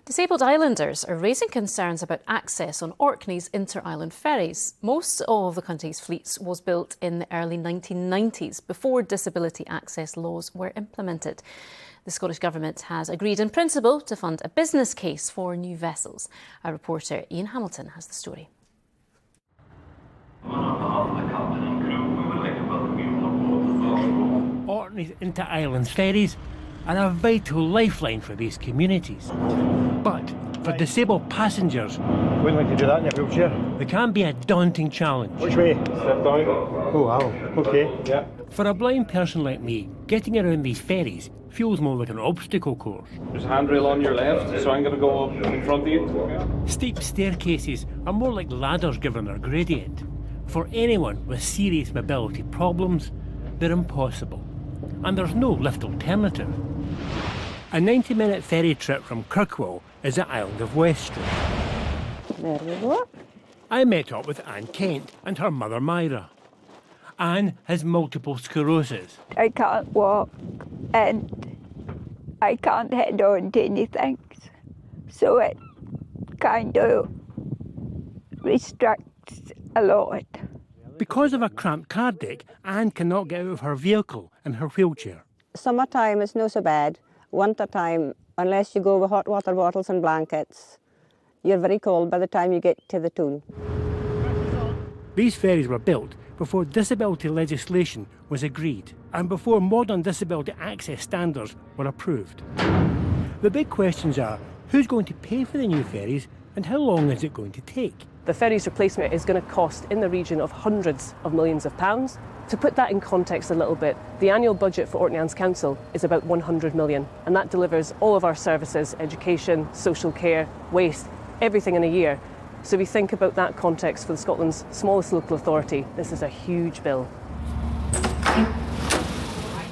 Disabled islanders are raising concerns about access on Orkney's inter-island ferries. Most of the country's fleets was built in the early 1990s, before disability access laws were implemented. The Scottish Government has agreed in principle to fund a business case for new vessels. Our reporter Ian Hamilton has the story. Orkney's inter-island ferries are a vital lifeline for these communities. But for disabled passengers, Wouldn't like to do that in your wheelchair. they can be a daunting challenge. Which way? Step down. Oh wow, okay, yeah. For a blind person like me, getting around these ferries feels more like an obstacle course. There's a handrail on your left, so I'm going to go up in front of you. Steep staircases are more like ladders given their gradient. For anyone with serious mobility problems, they're impossible. And there's no lift alternative. A 90-minute ferry trip from Kirkwall is the island of Westray. There we go. I met up with Anne Kent and her mother Myra. Anne has multiple sclerosis. I can't walk and I can't head on to anything. So it kind of restricts a lot. Because of a cramped car deck, Anne cannot get out of her vehicle in her wheelchair. Summertime is not so bad. Wintertime, unless you go with hot water bottles and blankets, you're very cold by the time you get to the tune. These ferries were built before disability legislation was agreed and before modern disability access standards were approved. The big questions are, who's going to pay for the new ferries and how long is it going to take? The ferries replacement is going to cost in the region of hundreds of millions of pounds. To put that in context a little bit, the annual budget for Orkney Council is about 100 million, and that delivers all of our services, education, social care, waste, everything in a year. So if you think about that context for Scotland's smallest local authority, this is a huge bill.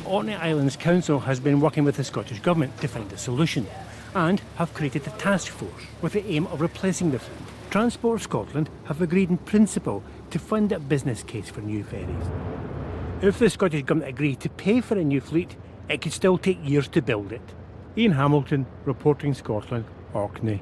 Orkney Islands Council has been working with the Scottish Government to find a solution and have created a task force with the aim of replacing the fleet. Transport Scotland have agreed in principle to fund a business case for new ferries. If the Scottish Government agree to pay for a new fleet, it could still take years to build it. Ian Hamilton, reporting Scotland, Orkney.